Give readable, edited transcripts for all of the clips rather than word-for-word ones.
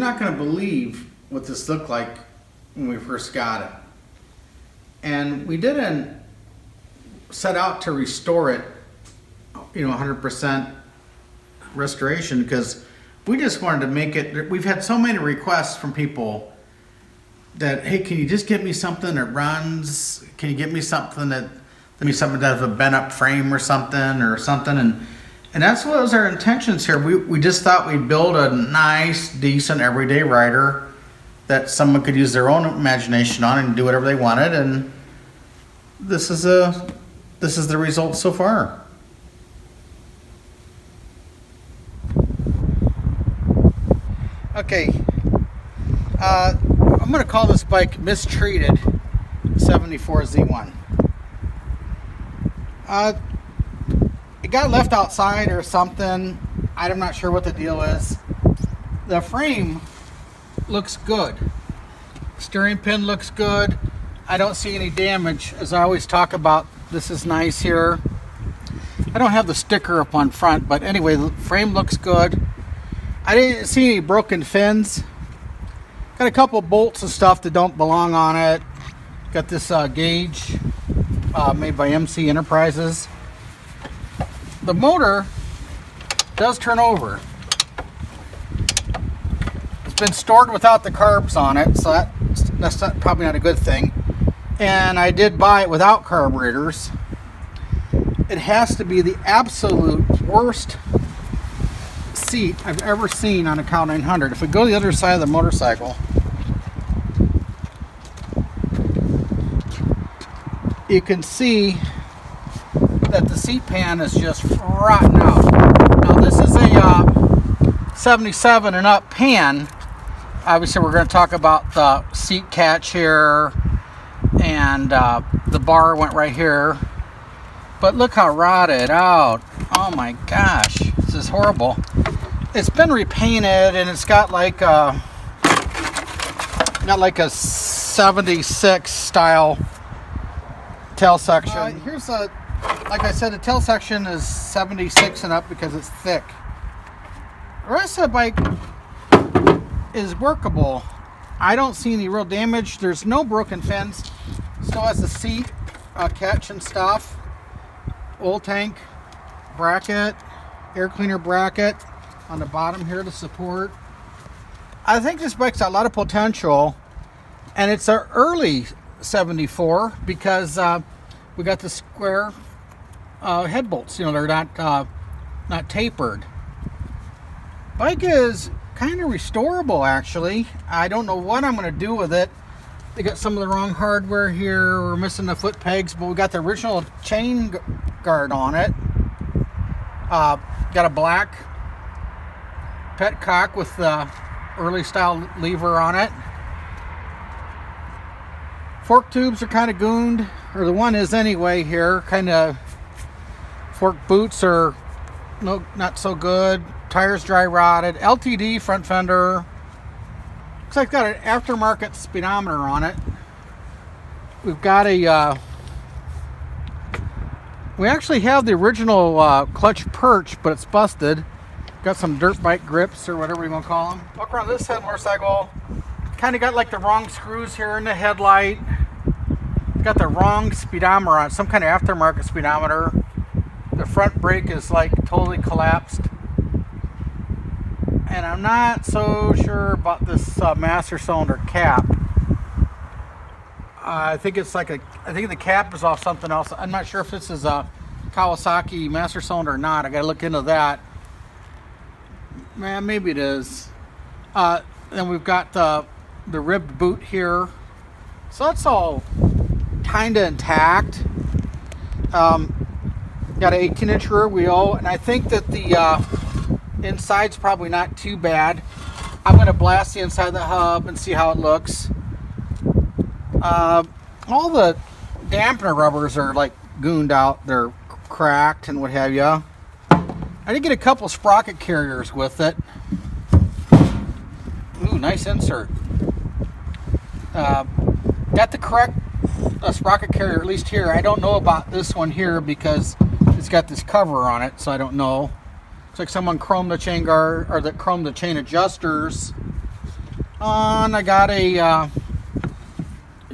not going to believe what this looked like when we first got it. And we didn't set out to restore it, 100% restoration, because we just wanted to make it. We've had so many requests from people that, hey, can you just get me something that runs? Can you get me something that has a bent up frame or something, and that's what was our intentions here. We just thought we'd build a nice, decent, everyday rider that someone could use their own imagination on and do whatever they wanted, and this is the result so far. Okay, I'm going to call this bike Mistreated 74 Z1. It got left outside or something. I'm not sure what the deal is. The frame looks good. Steering pin looks good. I don't see any damage. As I always talk about, this is nice here. I don't have the sticker up on front, but anyway, the frame looks good. I didn't see any broken fins. Got a couple bolts and stuff that don't belong on it. Got this gauge made by MC Enterprises. The motor does turn over. It's been stored without the carbs on it, so that's probably not a good thing. And I did buy it without carburetors. It has to be the absolute worst seat I've ever seen on a Cow 900. If we go to the other side of the motorcycle, you can see that the seat pan is just rotten out. Now this is a 77 and up pan. Obviously we're going to talk about the seat catch here, and the bar went right here. But look how rotted out. Oh my gosh, this is horrible. It's been repainted, and it's got like a 76 style tail section. Like I said, the tail section is 76 and up because it's thick. The rest of the bike is workable. I don't see any real damage. There's no broken fins. Still has the seat catch and stuff. Oil tank bracket, air cleaner bracket on the bottom here to support. I think this bike's got a lot of potential, and it's an early 74 because we got the square head bolts. They're not tapered. Bike is kind of restorable, actually. I don't know what I'm going to do with it. They got some of the wrong hardware here. We're missing the foot pegs, but we got the original chain guard on it. Got a black petcock with the early style lever on it. Fork tubes are kind of gooned, or the one is anyway here. Kind of fork boots are not so good. Tires dry rotted. LTD front fender. Looks like it's got an aftermarket speedometer on it. We've got we actually have the original clutch perch, but it's busted. Got some dirt bike grips, or whatever you want to call them. Walk around this head motorcycle. Kind of got like the wrong screws here in the headlight. Got the wrong speedometer on it, some kind of aftermarket speedometer. The front brake is like totally collapsed. And I'm not so sure about this master cylinder cap. I think the cap is off something else. I'm not sure if this is a Kawasaki master cylinder or not. I gotta look into that. Man, maybe it is. Then we've got the ribbed boot here. So that's all kinda intact. Got an 18-inch rear wheel, and I think that the inside's probably not too bad. I'm going to blast the inside of the hub and see how it looks. All the dampener rubbers are like gooned out. They're cracked and what have you. I did get a couple sprocket carriers with it. Ooh, nice insert. Got the correct sprocket carrier, at least here. I don't know about this one here because it's got this cover on it, so I don't know. Looks like someone chromed the chain guard, or that chromed the chain adjusters. on. I got a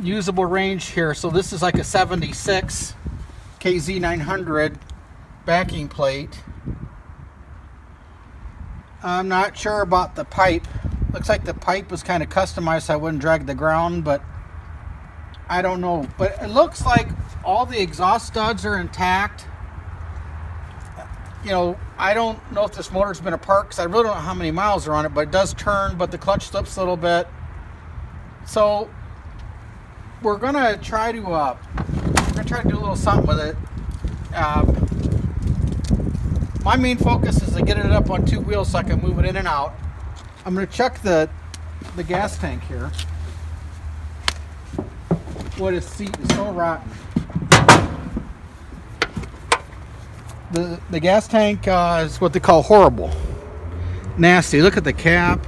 usable range here. So this is like a 76 KZ900 backing plate. I'm not sure about the pipe. Looks like the pipe was kind of customized so I wouldn't drag the ground, but I don't know. But it looks like all the exhaust studs are intact. You know, I don't know if this motor's been apart because I really don't know how many miles are on it, but it does turn, but the clutch slips a little bit. So we're gonna try to do a little something with it. My main focus is to get it up on two wheels so I can move it in and out. I'm gonna check the gas tank here. What a seat is so rotten. The gas tank is what they call horrible. Nasty. Look at the cap.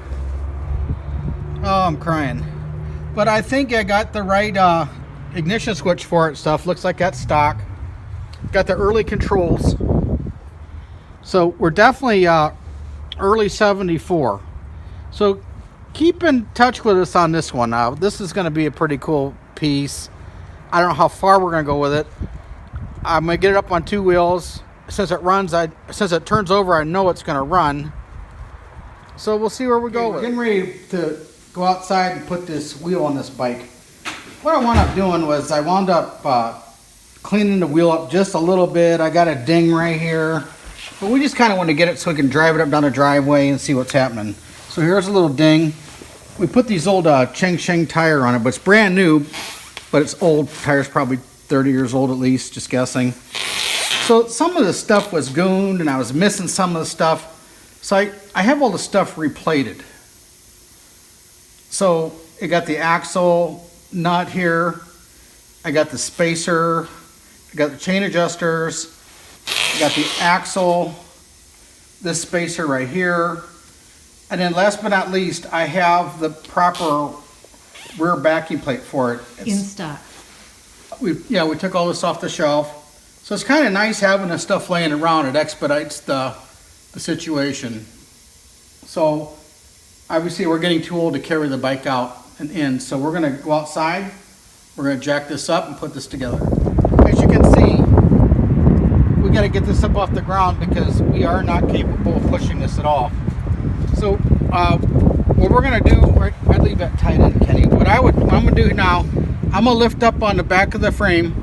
Oh, I'm crying. But I think I got the right ignition switch for it. Stuff looks like that's stock. Got the early controls. So we're definitely early 74. So keep in touch with us on this one. This is going to be a pretty cool piece. I don't know how far we're going to go with it. I'm going to get it up on two wheels. Since it runs, since it turns over, I know it's going to run. So we'll see where we go with it. We're getting ready to go outside and put this wheel on this bike. What I wound up doing was I wound up cleaning the wheel up just a little bit. I got a ding right here. But we just kind of want to get it so we can drive it up down the driveway and see what's happening. So here's a little ding. We put these old Cheng Sheng tire on it, but it's brand new, but it's old. Tire's probably 30 years old at least, just guessing. So some of the stuff was gooned and I was missing some of the stuff. So I have all the stuff replated. So it got the axle nut here. I got the spacer. I got the chain adjusters. I got the axle. This spacer right here. And then last but not least, I have the proper rear backing plate for it. It's in stock. We took all this off the shelf. So it's kind of nice having this stuff laying around. It expedites the situation. So obviously we're getting too old to carry the bike out and in. So we're going to go outside. We're going to jack this up and put this together. As you can see, we got to get this up off the ground because we are not capable of pushing this at all. So what we're going to do, I'd leave that tight in, Kenny. What I'm going to do now, I'm going to lift up on the back of the frame.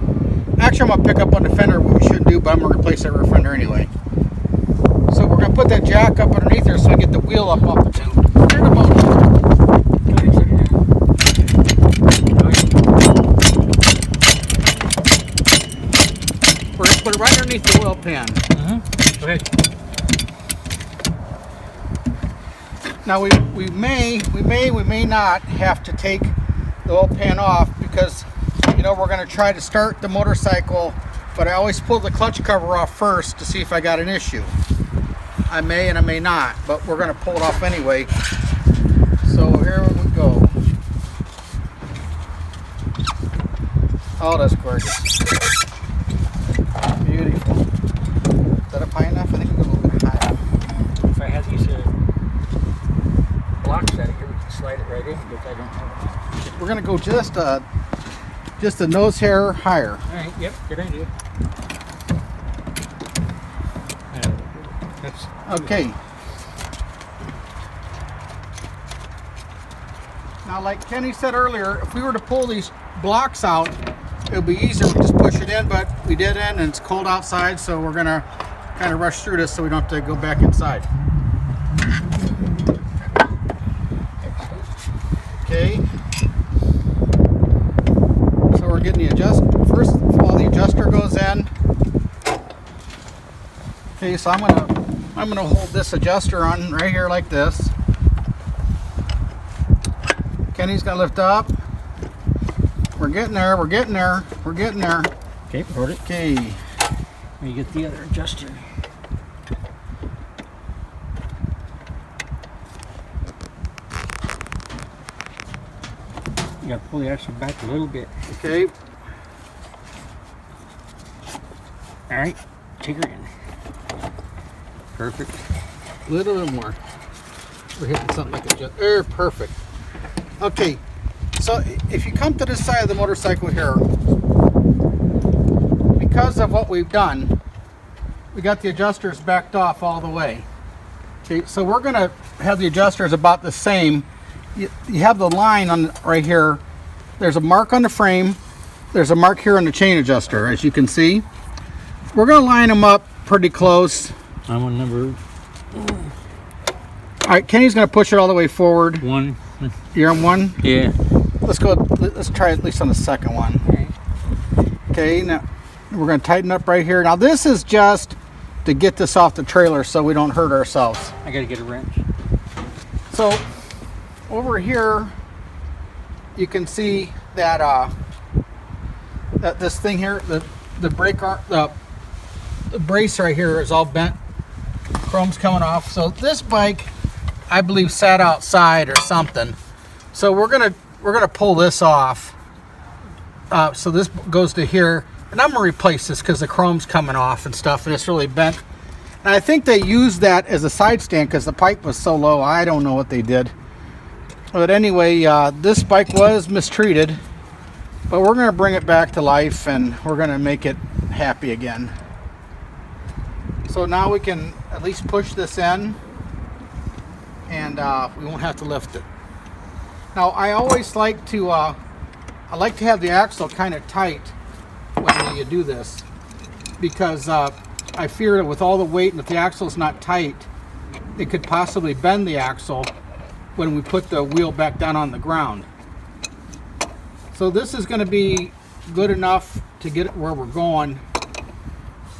Actually, I'm going to pick up on the fender, what we shouldn't do, but I'm going to replace that rear fender anyway. So we're going to put that jack up underneath there so I get the wheel up off the tube. Turn the motor. We're going to put it right underneath the oil pan. Okay. Now we may not have to take the oil pan off because we're going to try to start the motorcycle, but I always pull the clutch cover off first to see if I got an issue. I may and I may not, but we're going to pull it off anyway. So here we go. Oh, that's gorgeous. Beautiful. Is that up high enough? I think we go a little bit higher. If I had these blocks out of here, we can slide it right in, but I don't know. We're going to go just a nose hair higher. All right, yep, good idea. That's okay. Now, like Kenny said earlier, if we were to pull these blocks out, it would be easier. We just push it in, but we didn't, and it's cold outside, so we're going to kind of rush through this so we don't have to go back inside. Okay. So we're getting the first of all, the adjuster goes in. Okay, so I'm gonna hold this adjuster on right here like this. Kenny's gonna lift up. We're getting there. We're getting there. We're getting there. okay, hold it. Okay. Let me get the other adjuster. You gotta pull the axle back a little bit. Okay. All right, take her in. Perfect. A little bit more. We're hitting something like a perfect. Okay, so if you come to this side of the motorcycle here, because of what we've done, we got the adjusters backed off all the way. Okay, so we're going to have the adjusters about the same. You have the line on right here. There's a mark on the frame. There's a mark here on the chain adjuster, as you can see. We're going to line them up pretty close. I'm on number All right, Kenny's going to push it all the way forward. 1. You're on 1? Yeah. Let's go. Let's try at least on the second one. Okay, now we're going to tighten up right here. Now this is just to get this off the trailer so we don't hurt ourselves. I got to get a wrench. So over here, you can see that that this thing here, the brake arm, the brace right here is all bent. Chrome's coming off. So this bike, I believe, sat outside or something. So we're gonna pull this off. So this goes to here, and I'm gonna replace this because the chrome's coming off and stuff, and it's really bent. And I think they used that as a side stand because the pipe was so low. I don't know what they did. But anyway, this bike was mistreated, but we're gonna bring it back to life and we're gonna make it happy again. So now we can at least push this in, and we won't have to lift it. Now I always like to I like to have the axle kind of tight when you do this, because I fear that with all the weight and if the axle's not tight, it could possibly bend the axle when we put the wheel back down on the ground. So this is going to be good enough to get it where we're going,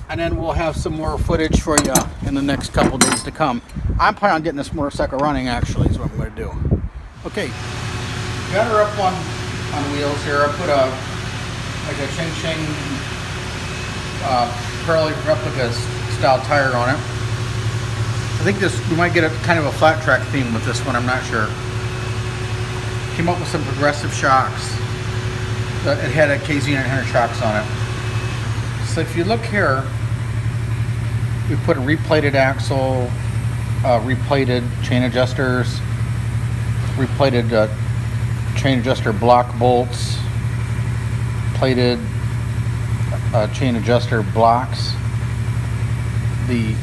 and then we'll have some more footage for you in the next couple days to come. I'm planning on getting this motorcycle running, actually, is what I'm going to do. Okay, got her up on wheels here. I put like a Ching Ching Pirelli replica style tire on it. I think we might get a kind of a flat track theme with this one, I'm not sure. Came up with some progressive shocks. It had a KZ900 shocks on it. So if you look here, we put a replated axle, replated chain adjusters, replated chain adjuster block bolts, plated chain adjuster blocks, the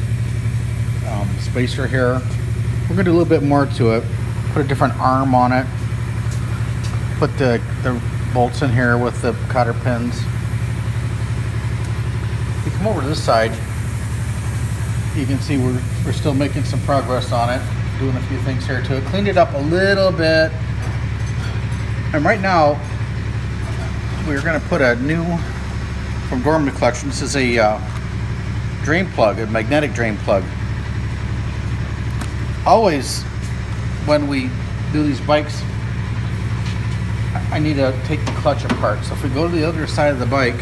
spacer here. We're going to do a little bit more to it. Put a different arm on it. Put the bolts in here with the cotter pins. If you come over to this side, you can see we're still making some progress on it. Doing a few things here to it. Cleaned it up a little bit. And right now, we're going to put a new, from Gorman Collection, this is a drain plug, a magnetic drain plug. Always, when we do these bikes, I need to take the clutch apart. So if we go to the other side of the bike,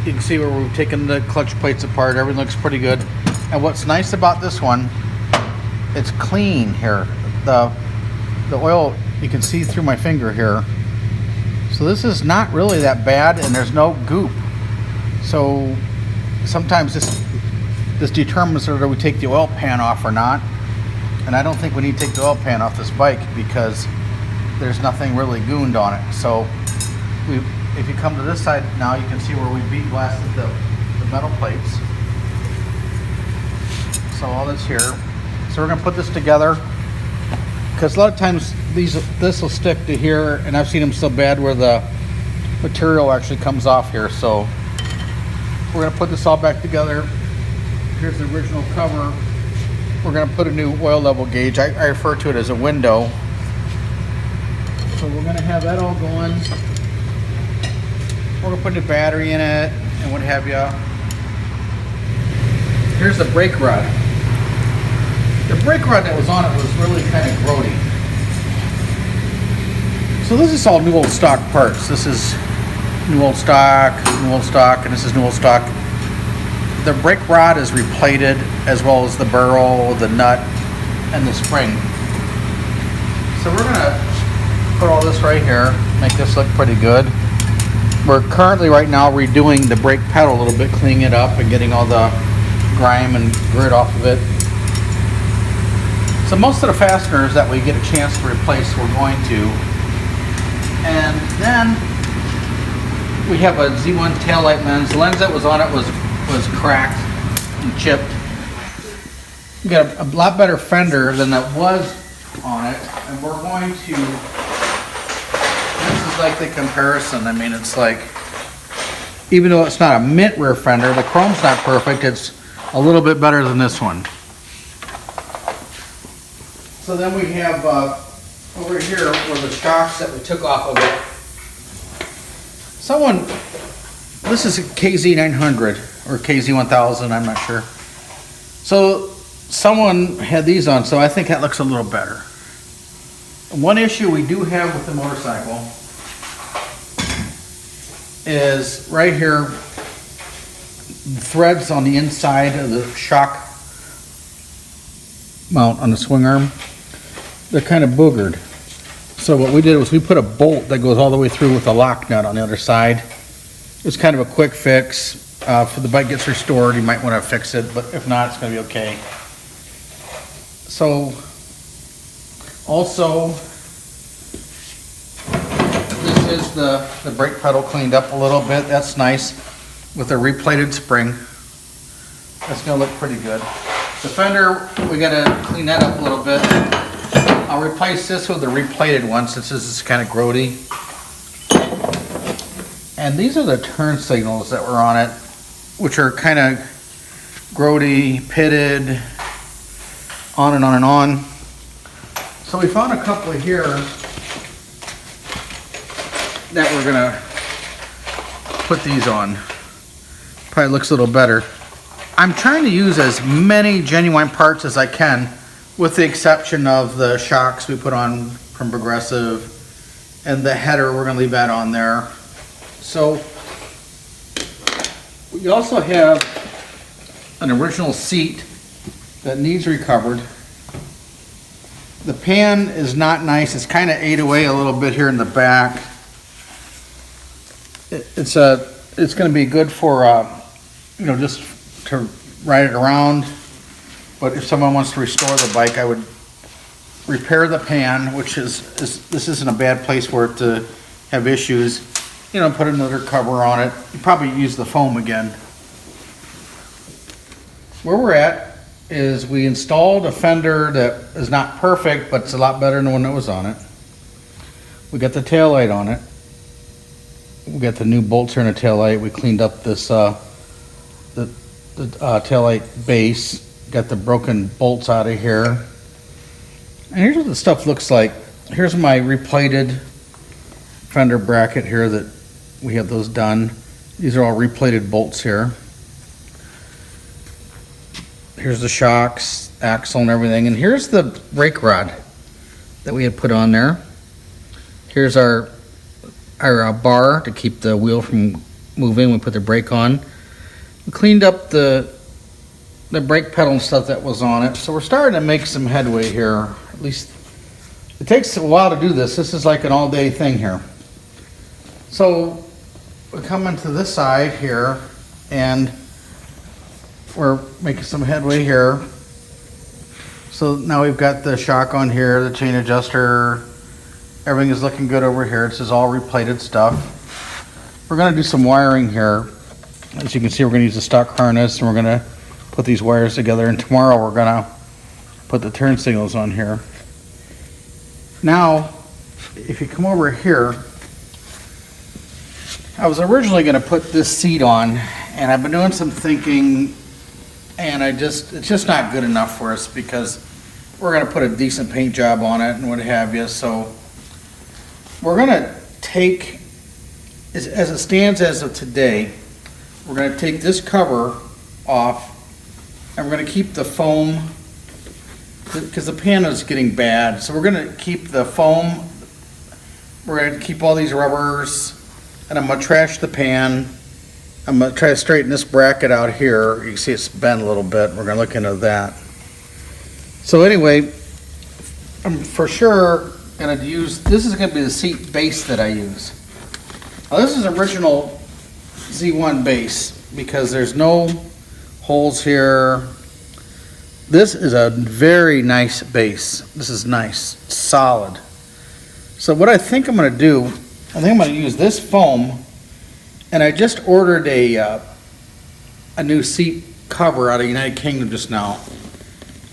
you can see where we've taken the clutch plates apart. Everything looks pretty good. And what's nice about this one, it's clean here. The oil, you can see through my finger here. So this is not really that bad, and there's no goop. So sometimes this determines whether we take the oil pan off or not. And I don't think we need to take the oil pan off this bike because there's nothing really gooned on it. So if you come to this side now, you can see where we bead blasted the metal plates. So all this here. So we're gonna put this together, because a lot of times this will stick to here, and I've seen them so bad where the material actually comes off here. So we're gonna put this all back together. Here's the original cover. We're gonna put a new oil level gauge. I refer to it as a window. So we're gonna have that all going. We're gonna put a battery in it and what have you. Here's the brake rod. The brake rod that was on it was really kind of grody. So this is all new old stock parts. This is new old stock, and this is new old stock. The brake rod is replated, as well as the barrel, the nut, and the spring. So we're gonna put all this right here, make this look pretty good. We're currently right now redoing the brake pedal a little bit, cleaning it up and getting all the grime and grit off of it. So most of the fasteners that we get a chance to replace, we're going to. And then we have a Z1 taillight lens. The lens that was on it was cracked and chipped. We got a lot better fender than that was on it, and we're going to. This is like the comparison. I mean, it's like, even though it's not a mint rear fender, the chrome's not perfect. It's a little bit better than this one. So then we have over here were the shocks that we took off of it. This is a KZ900 or KZ1000, I'm not sure. So someone had these on, so I think that looks a little better. One issue we do have with the motorcycle is right here, the threads on the inside of the shock mount on the swing arm, they're kind of boogered. So what we did was we put a bolt that goes all the way through with a lock nut on the other side. It's kind of a quick fix. If the bike gets restored, you might want to fix it, but if not, it's going to be okay. So, also, this is the brake pedal cleaned up a little bit. That's nice with a replated spring. That's going to look pretty good. The fender, we got to clean that up a little bit. I'll replace this with a replated one since this is kind of grody. And these are the turn signals that were on it, which are kind of grody, pitted, on and on and on. So we found a couple here that we're gonna put these on. Probably looks a little better. I'm trying to use as many genuine parts as I can, with the exception of the shocks we put on from Progressive, and the header, we're gonna leave that on there. So we also have an original seat that needs recovered. The pan is not nice. It's kind of ate away a little bit here in the back. It's going to be good for just to ride it around. But if someone wants to restore the bike, I would repair the pan, which this isn't a bad place for it to have issues. Put another cover on it. You probably use the foam again. Where we're at is we installed a fender that is not perfect, but it's a lot better than the one that was on it. We got the taillight on it. We got the new bolts here in the taillight. We cleaned up this the taillight base. Got the broken bolts out of here. And here's what the stuff looks like. Here's my replated fender bracket here that we have those done. These are all replated bolts here. Here's the shocks, axle and everything. And here's the brake rod that we had put on there. Here's our bar to keep the wheel from moving. We put the brake on. We cleaned up the brake pedal and stuff that was on it. So we're starting to make some headway here. At least it takes a while to do this. This is like an all-day thing here. So we come into this side here and we're making some headway here. So now we've got the shock on here, the chain adjuster, everything is looking good over here. This is all replated stuff. We're going to do some wiring here. As you can see, we're going to use the stock harness and we're going to put these wires together, and tomorrow we're going to put the turn signals on here. Now, if you come over here, I was originally going to put this seat on, and I've been doing some thinking, and it's just not good enough for us because we're going to put a decent paint job on it and what have you. So we're going to take, as it stands as of today, we're going to take this cover off, and we're going to keep the foam because the pan is getting bad. So we're going to keep the foam. We're going to keep all these rubbers. And I'm going to trash the pan. I'm going to try to straighten this bracket out here. You can see it's bent a little bit. We're going to look into that. So anyway, I'm for sure going to use, this is going to be the seat base that I use. Now this is original Z1 base because there's no holes here. This is a very nice base. This is nice, solid. So what I think I'm gonna do, I think I'm gonna use this foam, and I just ordered a new seat cover out of United Kingdom just now,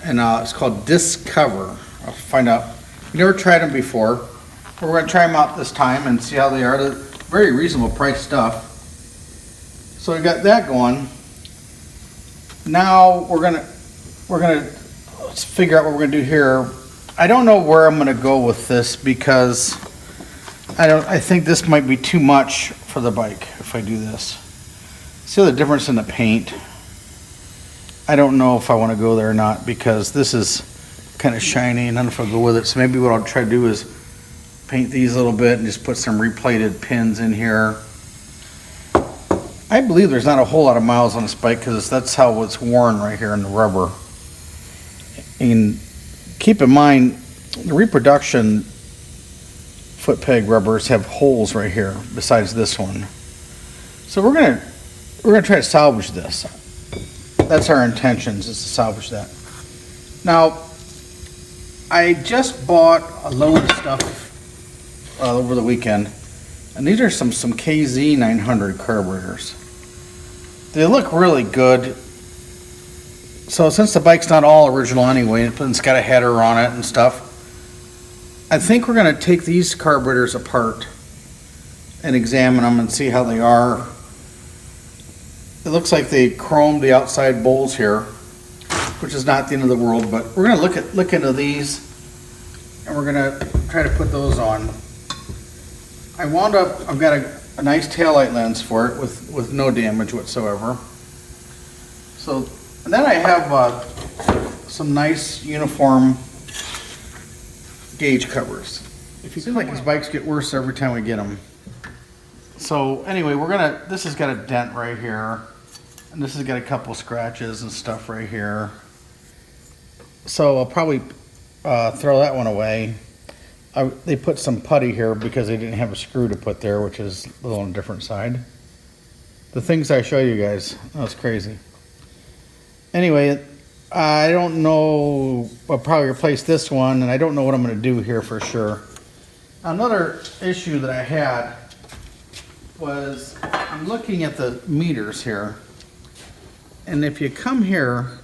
and it's called Disc Cover. I'll find out. We never tried them before, but we're gonna try them out this time and see how they are. They're very reasonable price stuff. So we got that going. Now we're gonna let's figure out what we're gonna do here. I don't know where I'm gonna go with this because I think this might be too much for the bike if I do this. See the difference in the paint? I don't know if I want to go there or not because this is kind of shiny and I don't know if I'll go with it. So maybe what I'll try to do is paint these a little bit and just put some replated pins in here. I believe there's not a whole lot of miles on this bike because that's how it's worn right here in the rubber. And keep in mind, the reproduction foot peg rubbers have holes right here besides this one. So we're gonna try to salvage this. That's our intentions, is to salvage that. Now, I just bought a load of stuff over the weekend, and these are some KZ 900 carburetors. They look really good. So since the bike's not all original anyway, and it's got a header on it and stuff, I think we're going to take these carburetors apart and examine them and see how they are. It looks like they chromed the outside bowls here, which is not the end of the world, but we're going to look into these and we're going to try to put those on. I've got a nice taillight lens for it with no damage whatsoever. So, and then I have some nice uniform gauge covers. It seems like these bikes get worse every time we get them. So anyway, this has got a dent right here, and this has got a couple scratches and stuff right here. So I'll probably throw that one away. They put some putty here because they didn't have a screw to put there, which is a little on a different side. The things I show you guys, that was crazy. Anyway, I don't know, I'll probably replace this one, and I don't know what I'm going to do here for sure. Another issue that I had was I'm looking at the meters here, and if you come here,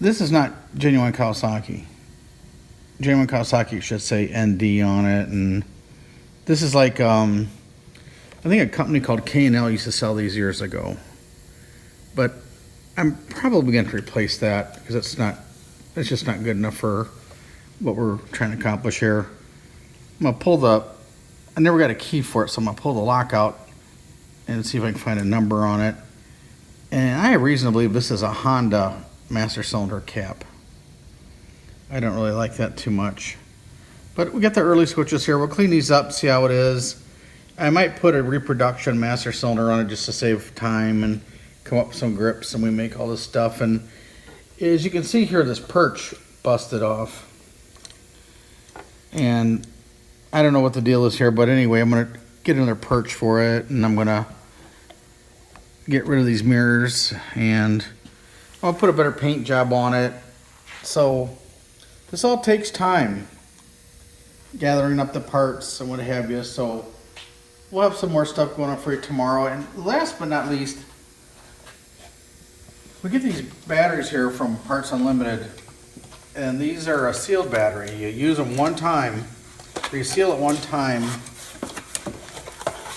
this is not genuine Kawasaki. Genuine Kawasaki should say ND on it, and this is like I think a company called K&L used to sell these years ago, but I'm probably going to replace that because it's just not good enough for what we're trying to accomplish here. I'm gonna pull I never got a key for it, so I'm gonna pull the lock out and see if I can find a number on it. And I reasonably believe this is a Honda master cylinder cap. I don't really like that too much. But we got the early switches here. We'll clean these up, see how it is. I might put a reproduction master cylinder on it just to save time and come up with some grips, and we make all this stuff. And as you can see here, this perch busted off. And I don't know what the deal is here, but anyway, I'm gonna get another perch for it, and I'm gonna get rid of these mirrors, and I'll put a better paint job on it. So this all takes time, gathering up the parts and what have you. So we'll have some more stuff going on for you tomorrow. And last but not least, we get these batteries here from Parts Unlimited, and these are a sealed battery. You use them one time, or you seal it one time,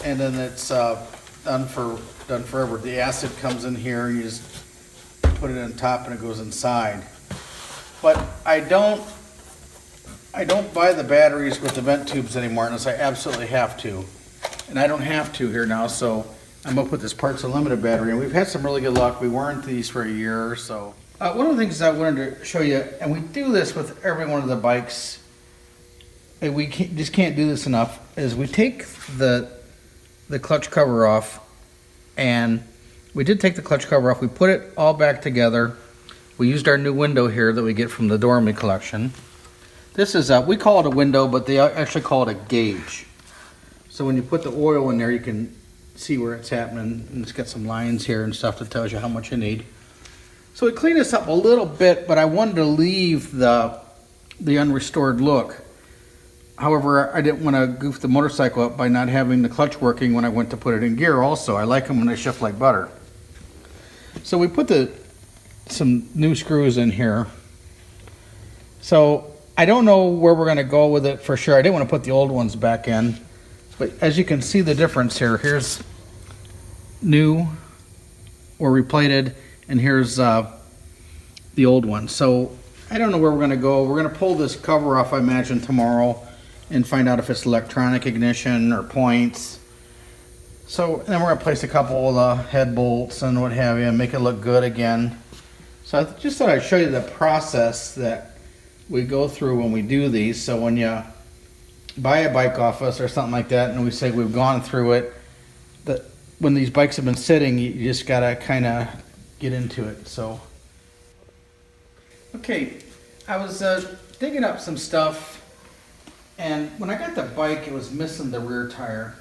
and then it's done forever. The acid comes in here, you just put it on top and it goes inside. But I don't buy the batteries with the vent tubes anymore unless I absolutely have to. And I don't have to here now, so I'm gonna put this Parts Unlimited battery in. We've had some really good luck. We warranted these for a year or so. One of the things I wanted to show you, and we do this with every one of the bikes, and we just can't do this enough, is we take the clutch cover off, and we did take the clutch cover off. We put it all back together. We used our new window here that we get from the Dormy collection. This is we call it a window, but they actually call it a gauge. So when you put the oil in there, you can see where it's happening, and it's got some lines here and stuff that tells you how much you need. So we cleaned this up a little bit, but I wanted to leave the unrestored look. However, I didn't want to goof the motorcycle up by not having the clutch working when I went to put it in gear also. I like them when they shift like butter. So we put some new screws in here. So I don't know where we're going to go with it for sure. I didn't want to put the old ones back in. But as you can see the difference here, here's new or replated, and here's the old one. So I don't know where we're going to go. We're going to pull this cover off, I imagine, tomorrow and find out if it's electronic ignition or points. So then we're going to place a couple of the head bolts and what have you and make it look good again. So I just thought I'd show you the process that we go through when we do these. So when you buy a bike off us or something like that and we say we've gone through it, that when these bikes have been sitting, you just got to kind of get into it. So okay, I was digging up some stuff, and when I got the bike, it was missing the rear tire.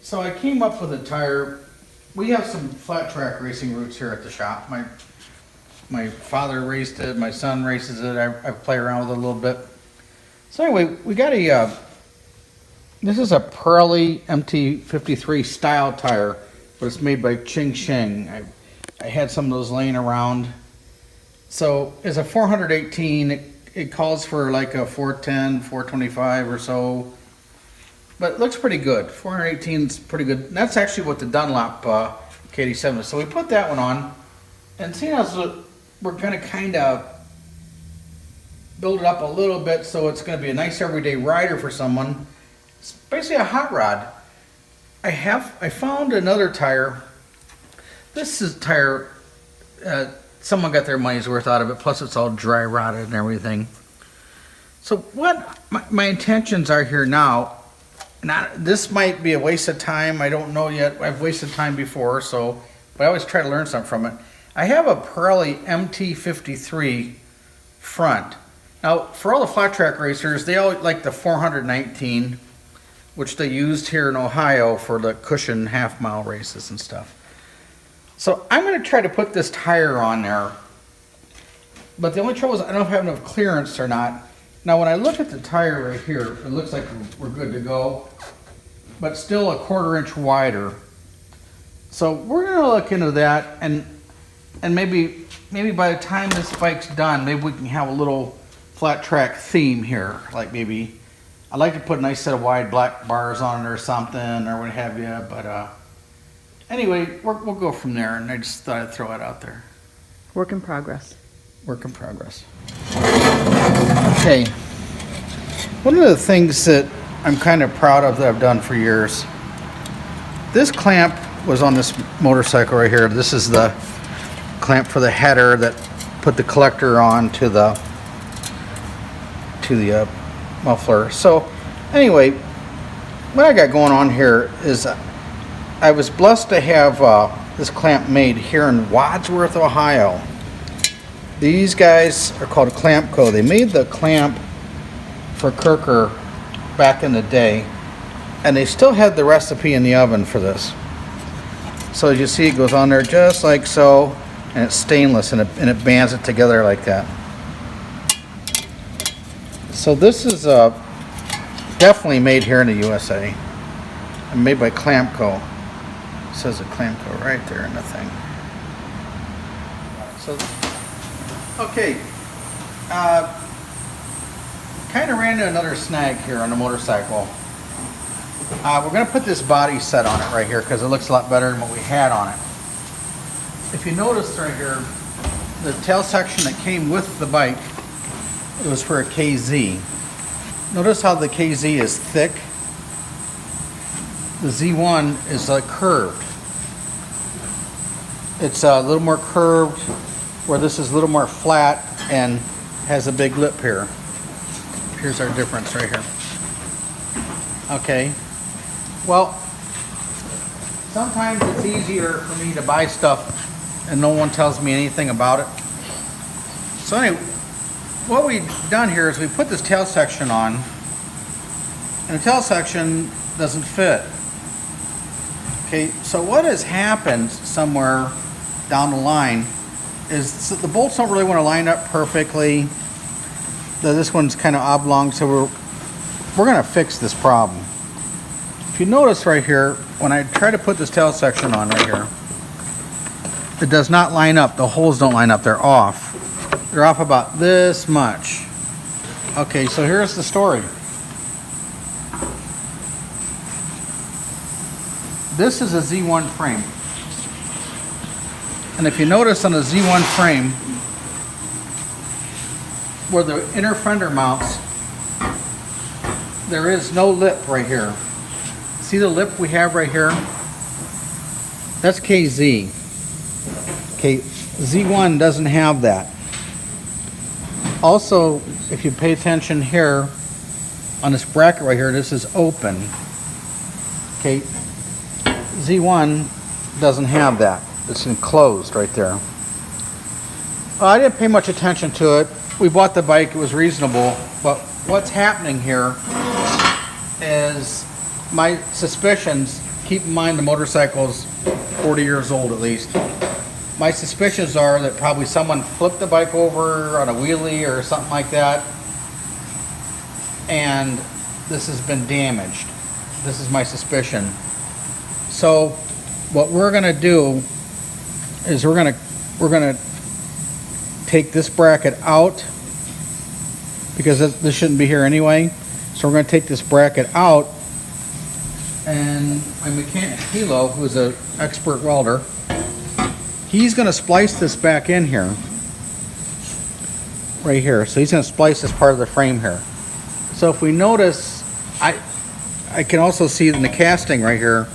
So I came up with a tire. We have some flat track racing roots here at the shop. My father raced it, my son races it, I play around with it a little bit. So anyway, we got this is a Pirelli MT53 style tire, but it's made by Ching Sheng. I had some of those laying around. So it's a 418, it calls for like a 410, 425 or so, but it looks pretty good. 418 is pretty good. And that's actually what the Dunlop KD7 is. So we put that one on, and seeing as we're going to kind of build it up a little bit so it's going to be a nice everyday rider for someone. It's basically a hot rod. I found another tire. This is a tire, someone got their money's worth out of it, plus it's all dry rotted and everything. So what my intentions are here now, this might be a waste of time, I don't know yet. I've wasted time before, but I always try to learn something from it. I have a Pirelli MT53 front. Now, for all the flat track racers, they all like the 419, which they used here in Ohio for the cushion half-mile races and stuff. So I'm going to try to put this tire on there, but the only trouble is I don't know if I have enough clearance or not. Now, when I look at the tire right here, it looks like we're good to go, but still a 1/4 inch wider. So we're going to look into that, and maybe by the time this bike's done, maybe we can have a little flat track theme here. Like maybe I'd like to put a nice set of wide black bars on it or something or what have you. But anyway, we'll go from there. And I just thought I'd throw it out there. Work in progress. Work in progress. Okay. One of the things that I'm kind of proud of that I've done for years. This clamp was on this motorcycle right here. This is the clamp for the header that put the collector on to the muffler. So anyway, what I got going on here is I was blessed to have this clamp made here in Wadsworth, Ohio. These guys are called Clampco. They made the clamp for Kirker back in the day, and they still had the recipe in the oven for this. So as you see, it goes on there just like so, and it's stainless, and it bands it together like that. So this is definitely made here in the USA and made by Clampco. It says a Clampco right there in the thing. So, okay, kind of ran into another snag here on the motorcycle. We're going to put this body set on it right here because it looks a lot better than what we had on it. If you notice right here, the tail section that came with the bike, it was for a KZ. Notice how the KZ is thick. The Z1 is curved. It's a little more curved, where this is a little more flat and has a big lip here. Here's our difference right here. Okay. Well, sometimes it's easier for me to buy stuff and no one tells me anything about it. So anyway, what we've done here is we put this tail section on, and the tail section doesn't fit. Okay, so what has happened somewhere down the line is the bolts don't really want to line up perfectly. This one's kind of oblong, so we're going to fix this problem. If you notice right here, when I try to put this tail section on right here, it does not line up. The holes don't line up. They're off. They're off about this much. Okay, so here's the story. This is a Z1 frame. And if you notice on the Z1 frame, where the inner fender mounts, there is no lip right here. See the lip we have right here? That's KZ. Okay, Z1 doesn't have that. Also, if you pay attention here, on this bracket right here, this is open. Okay, Z1 doesn't have that. It's enclosed right there. Well, I didn't pay much attention to it. We bought the bike, it was reasonable, but what's happening here is my suspicions, keep in mind the motorcycle's 40 years old at least. My suspicions are that probably someone flipped the bike over on a wheelie or something like that, and this has been damaged. This is my suspicion. So what we're gonna do is we're gonna take this bracket out, because this shouldn't be here anyway. So we're gonna take this bracket out, and my mechanic Hilo, who's an expert welder, he's gonna splice this back in here, right here. So he's gonna splice this part of the frame here. So if we notice, I can also see in the casting right here,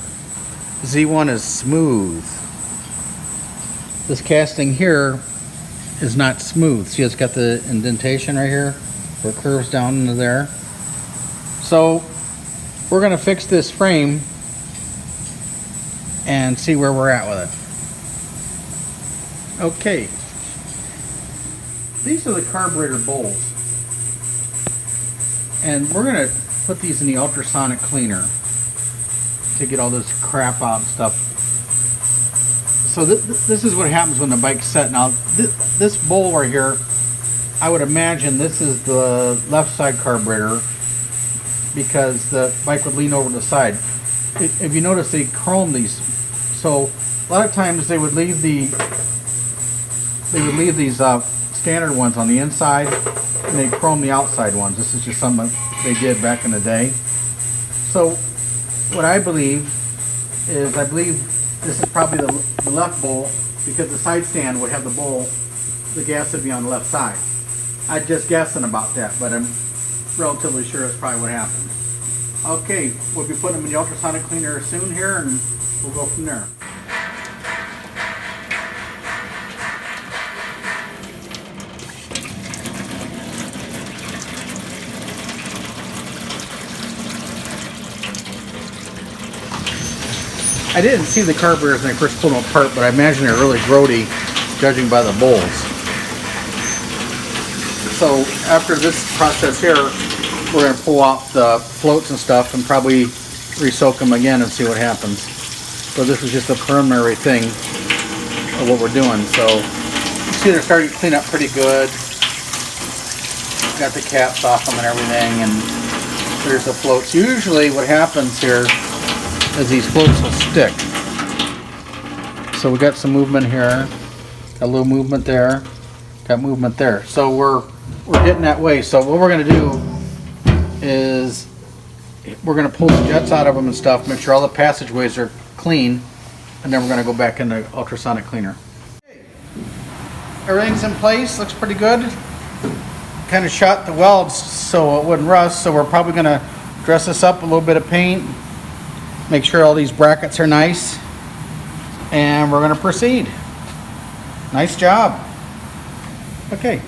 Z1 is smooth. This casting here is not smooth. See, it's got the indentation right here where it curves down into there. So we're gonna fix this frame and see where we're at with it. Okay. These are the Carburetor Bowls. And we're gonna put these in the ultrasonic cleaner to get all this crap out and stuff. So this is what happens when the bike's set. Now this bowl right here, I would imagine this is the left side carburetor, because the bike would lean over to the side. If you notice, they chrome these. So a lot of times they would leave these standard ones on the inside, and they chrome the outside ones. This is just something they did back in the day. So what I believe is, this is probably the left bowl, because the side stand would have the bowl, the gas would be on the left side. I'm just guessing about that, but I'm relatively sure that's probably what happened. Okay, we'll be putting them in the ultrasonic cleaner soon here, and we'll go from there. I didn't see the carburetors when I first pulled them apart, but I imagine they're really grody, judging by the bowls. So after this process here, we're going to pull out the floats and stuff and probably re-soak them again and see what happens. So this is just a preliminary thing of what we're doing. So you see they're starting to clean up pretty good. Got the caps off them and everything, and there's the floats. Usually what happens here is these floats will stick. So we got some movement here, got a little movement there, got movement there. So we're getting that way. So what we're going to do is we're going to pull the jets out of them and stuff, make sure all the passageways are clean, and then we're going to go back in the ultrasonic cleaner. Okay. Everything's in place, looks pretty good. Kind of shot the welds so it wouldn't rust, so we're probably going to dress this up, a little bit of paint, make sure all these brackets are nice, and we're going to proceed. Nice job. Okay.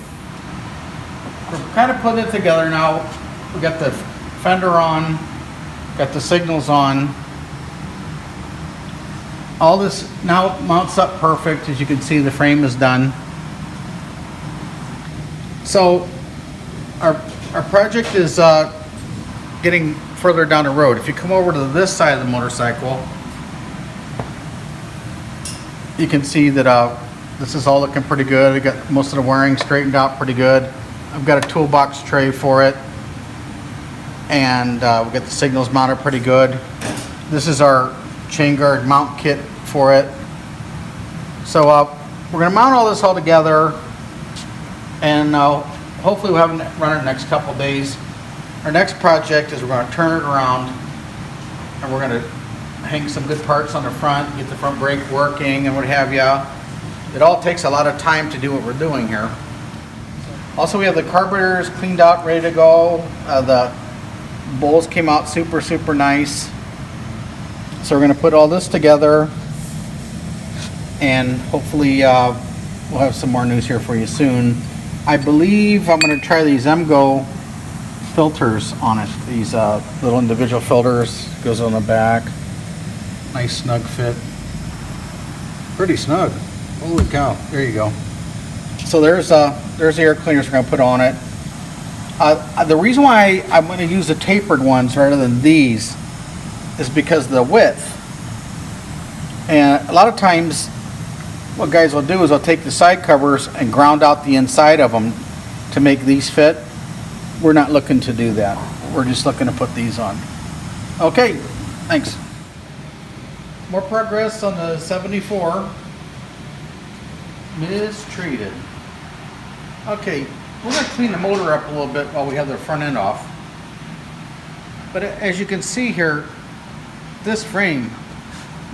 We're kind of putting it together now. We got the fender on, got the signals on. All this now mounts up perfect. As you can see, the frame is done. So our project is getting further down the road. If you come over to this side of the motorcycle, you can see that This is all looking pretty good. I got most of the wiring straightened out pretty good. I've got a toolbox tray for it. And we got the signals mounted pretty good. This is our chain guard mount kit for it. So we're gonna mount all this all together, and hopefully we'll have it run it next couple days. Our next project is we're gonna turn it around, and we're gonna hang some good parts on the front, get the front brake working and what have you. It all takes a lot of time to do what we're doing here. Also, we have the carburetors cleaned out, ready to go. The bowls came out super, super nice. So we're gonna put all this together, and hopefully we'll have some more news here for you soon. I believe I'm gonna try these MGO filters on it. These little individual filters, goes on the back. Nice snug fit. Pretty snug. Holy cow, there you go. So there's the air cleaners we're gonna put on it. The reason why I'm gonna use the tapered ones rather than these is because of the width. And a lot of times what guys will do is they'll take the side covers and ground out the inside of them to make these fit. We're not looking to do that. We're just looking to put these on. Okay, thanks. More progress on the 74. Mistreated. Okay, we're going to clean the motor up a little bit while we have the front end off. But as you can see here, this frame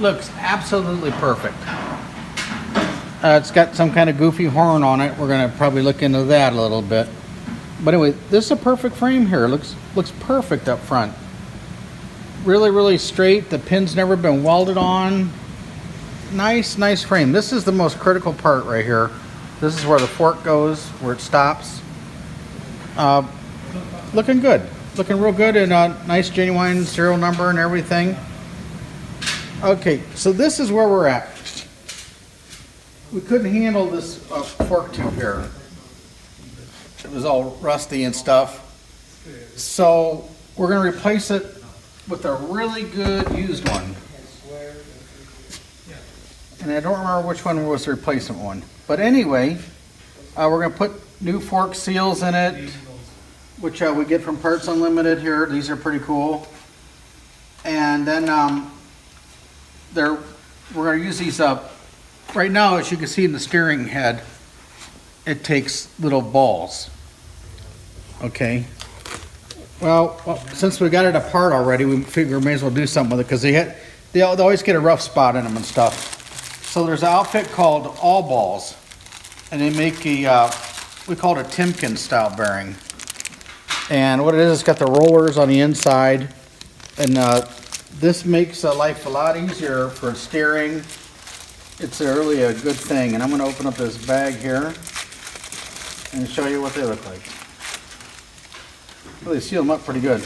looks absolutely perfect. It's got some kind of goofy horn on it. We're going to probably look into that a little bit. But anyway, this is a perfect frame here. Looks perfect up front. Really, really straight. The pin's never been welded on. Nice frame. This is the most critical part right here. This is where the fork goes, where it stops. Looking good. Looking real good, and a nice genuine serial number and everything. Okay, so this is where we're at. We couldn't handle this fork tube here. It was all rusty and stuff. So we're going to replace it with a really good used one. And I don't remember which one was the replacement one. But anyway, we're going to put new fork seals in it, which we get from Parts Unlimited here. These are pretty cool. And then we're going to use these up. Right now, as you can see in the steering head, it takes little balls. Okay. Well, since we got it apart already, we figure we may as well do something with it, because they always get a rough spot in them and stuff. So there's an outfit called All Balls, and they make we call it a Timken style bearing. And what it is, it's got the rollers on the inside, and this makes life a lot easier for steering. It's really a good thing. And I'm going to open up this bag here and show you what they look like. Really seal them up pretty good.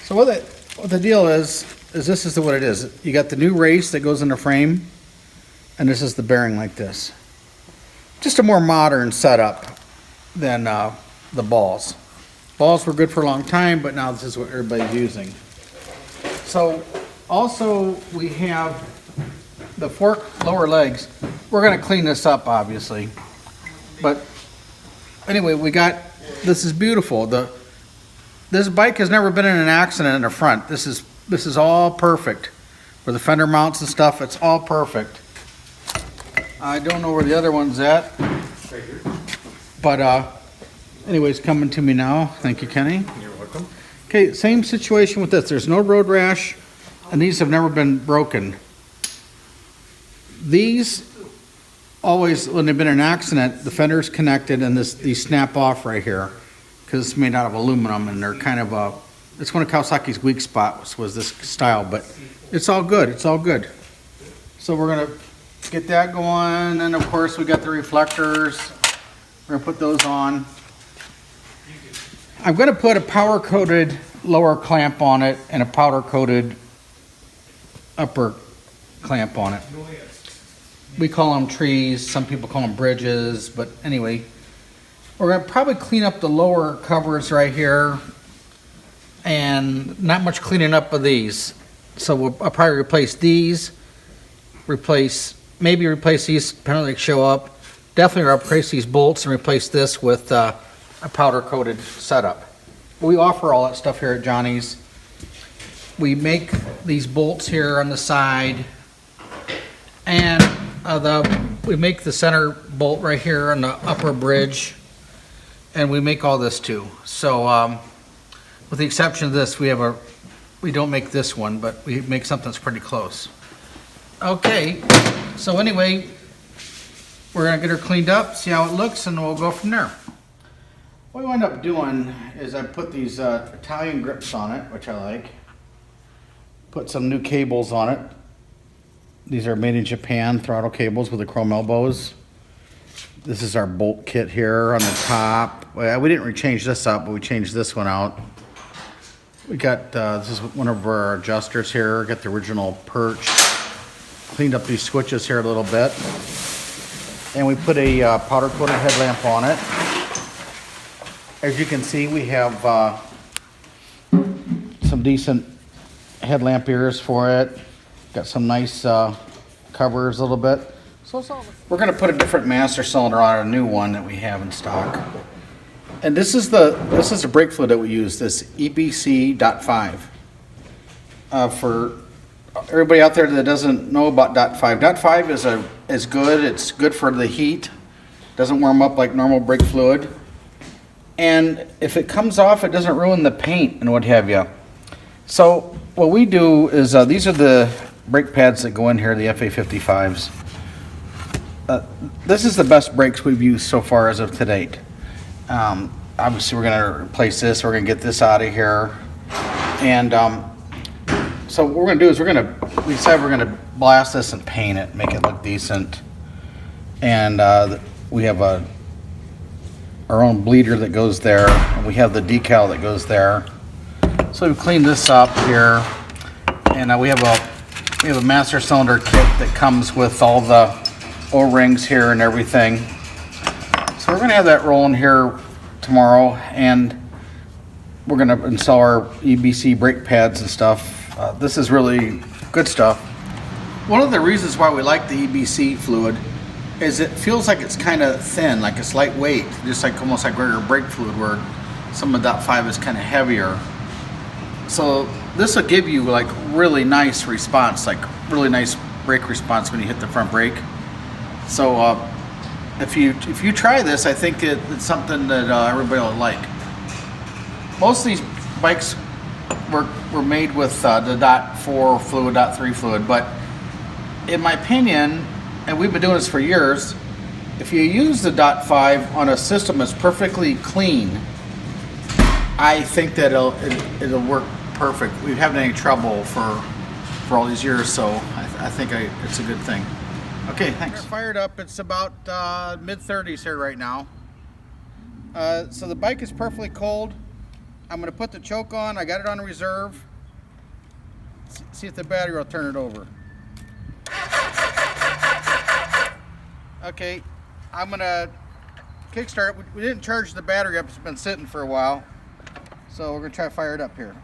So what the deal is this is what it is. You got the new race that goes in the frame, and this is the bearing like this. Just a more modern setup than the balls. Balls were good for a long time, but now this is what everybody's using. So also we have the fork lower legs. We're going to clean this up, obviously. But anyway, this is beautiful. This bike has never been in an accident in the front. This is all perfect. For the fender mounts and stuff, it's all perfect. I don't know where the other one's at. But anyway, it's coming to me now. Thank you, Kenny. You're welcome. Okay, same situation with this. There's no road rash, and these have never been broken. These always, when they've been in an accident, the fender's connected, and these snap off right here, because it's made out of aluminum, and they're kind of it's one of Kawasaki's weak spots was this style, but it's all good. It's all good. So we're gonna get that going, and of course we got the reflectors. We're gonna put those on. I'm gonna put a powder-coated lower clamp on it and a powder-coated upper clamp on it. We call them trees, some people call them bridges, but anyway, we're going to probably clean up the lower covers right here, and not much cleaning up of these. So I'll probably replace these, replace maybe replace these, apparently they show up. Definitely replace these bolts and replace this with a powder coated setup. We offer all that stuff here at Johnny's. We make these bolts here on the side, and we make the center bolt right here on the upper bridge, and we make all this too. So with the exception of this, we don't make this one, but we make something that's pretty close. Okay, so anyway, we're gonna get her cleaned up, see how it looks, and we'll go from there. What we end up doing is I put these Italian grips on it, which I like. Put some new cables on it. These are made in Japan, throttle cables with the chrome elbows. This is our bolt kit here on the top. Well, we didn't change this up, but we changed this one out. We got, this is one of our adjusters here. Got the original perch. Cleaned up these switches here a little bit. And we put a powder coated headlamp on it. As you can see, we have some decent headlamp ears for it. Got some nice covers a little bit. So we're going to put a different master cylinder on a new one that we have in stock. And this is the brake fluid that we use, this EBC.5. For everybody out there that doesn't know about .5, .5 is good. It's good for the heat. Doesn't warm up like normal brake fluid. And if it comes off, it doesn't ruin the paint and what have you. So what we do is, these are the brake pads that go in here, the FA55s. This is the best brakes we've used so far as of to date. Obviously we're going to replace this, we're going to get this out of here. And so what we're going to do is we decided we're going to blast this and paint it, make it look decent. And we have our own bleeder that goes there, and we have the decal that goes there. So we've cleaned this up here, and we have a master cylinder kit that comes with all the O-rings here and everything. So we're going to have that rolling here tomorrow, and we're going to install our EBC brake pads and stuff. This is really good stuff. One of the reasons why we like the EBC fluid is it feels like it's kind of thin, like it's lightweight, just like almost like regular brake fluid, where some of .5 is kind of heavier. So this will give you like really nice response, like really nice brake response when you hit the front brake. So if you try this, I think it's something that everybody will like. Most of these bikes were made with the .4 fluid, .3 fluid, but in my opinion, and we've been doing this for years, if you use the .5 on a system that's perfectly clean, I think that it'll work perfect. We haven't had any trouble for all these years, so I think it's a good thing. Okay, thanks. We're fired up. It's about mid-30s here right now. So the bike is perfectly cold. I'm going to put the choke on. I got it on reserve. See if the battery will turn it over. Okay, I'm going to kickstart it. We didn't charge the battery up. It's been sitting for a while. So we're going to try to fire it up here.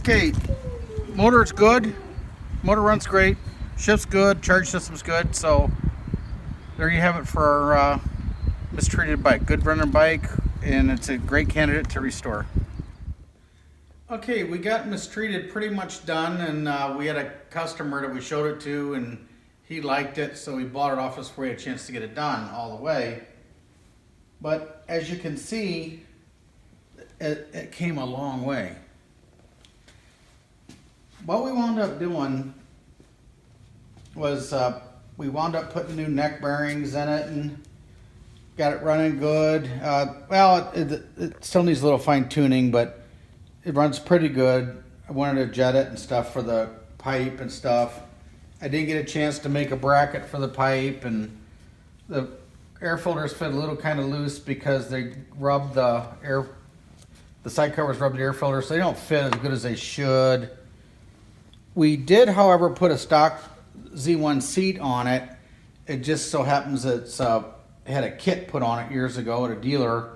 Okay, motor's good, motor runs great, shift's good, charge system's good, so there you have it for our mistreated bike. Good running bike, and it's a great candidate to restore. Okay, we got mistreated pretty much done, and we had a customer that we showed it to, and he liked it, so we bought it off us before we had a chance to get it done all the way. But as you can see, it came a long way. What we wound up doing was we wound up putting new neck bearings in it and got it running good. Well, it still needs a little fine tuning, but it runs pretty good. I wanted to jet it and stuff for the pipe and stuff. I didn't get a chance to make a bracket for the pipe, and the air filters fit a little kind of loose because they rubbed the side covers rubbed the air filters, so they don't fit as good as they should. We did, however, put a stock Z1 seat on it. It just so happens it's had a kit put on it years ago at a dealer.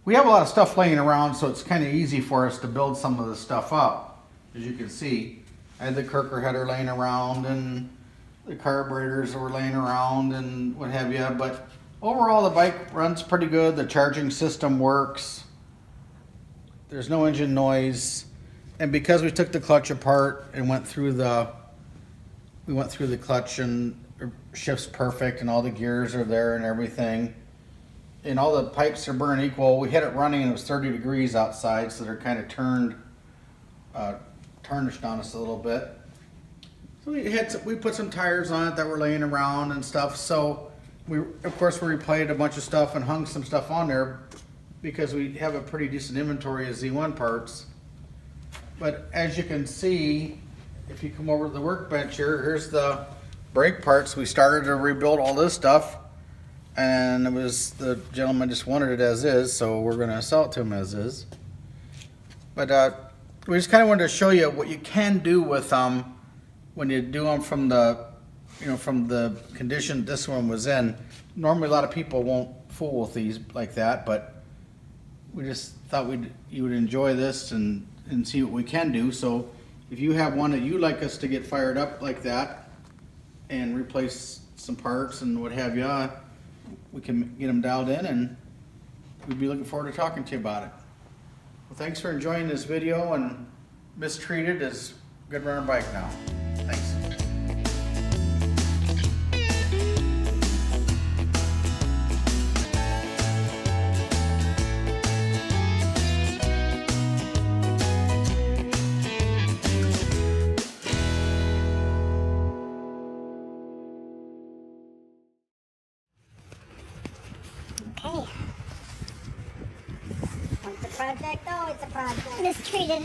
We have a lot of stuff laying around, so it's kind of easy for us to build some of the stuff up. As you can see, I had the Kirker header laying around, and the carburetors were laying around, and what have you. But overall, the bike runs pretty good. The charging system works. There's no engine noise. And because we took the clutch apart and went through the clutch, and it shifts perfect, and all the gears are there and everything, and all the pipes are burning equal. We had it running and it was 30 degrees outside, so they're kind of tarnished on us a little bit. So we put some tires on it that were laying around and stuff. So we replayed a bunch of stuff and hung some stuff on there because we have a pretty decent inventory of Z1 parts. But as you can see, if you come over to the workbench here, here's the brake parts. We started to rebuild all this stuff, and the gentleman just wanted it as is, so we're going to sell it to him as is. But we just kind of wanted to show you what you can do with them when you do them from the condition this one was in. Normally, a lot of people won't fool with these like that, but we just thought you would enjoy this and see what we can do. So if you have one that you'd like us to get fired up like that and replace some parts and what have you, we can get them dialed in, and we'd be looking forward to talking to you about it. Well, thanks for enjoying this video, and Mistreated is Good Runner Bike now. Thanks. Once a project, always a project. Mistreated.